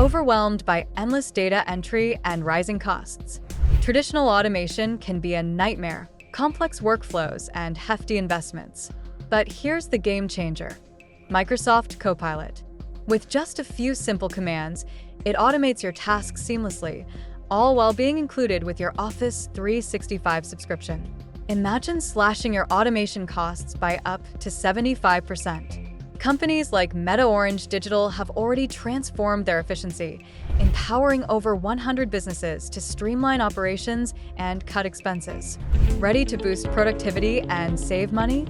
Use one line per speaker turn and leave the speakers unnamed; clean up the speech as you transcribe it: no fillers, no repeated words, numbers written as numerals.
overwhelmed by endless data entry and rising costs. Traditional automation can be a nightmare, complex workflows, and hefty investments. But here's the game changer: Microsoft Copilot. With just a few simple commands, it automates your tasks seamlessly, all while being included with your Office 365 subscription. Imagine slashing your automation costs by up to 75%. Companies like Meta Orange Digital have already transformed their efficiency, empowering over 100 businesses to streamline operations and cut expenses. Ready to boost productivity and save money?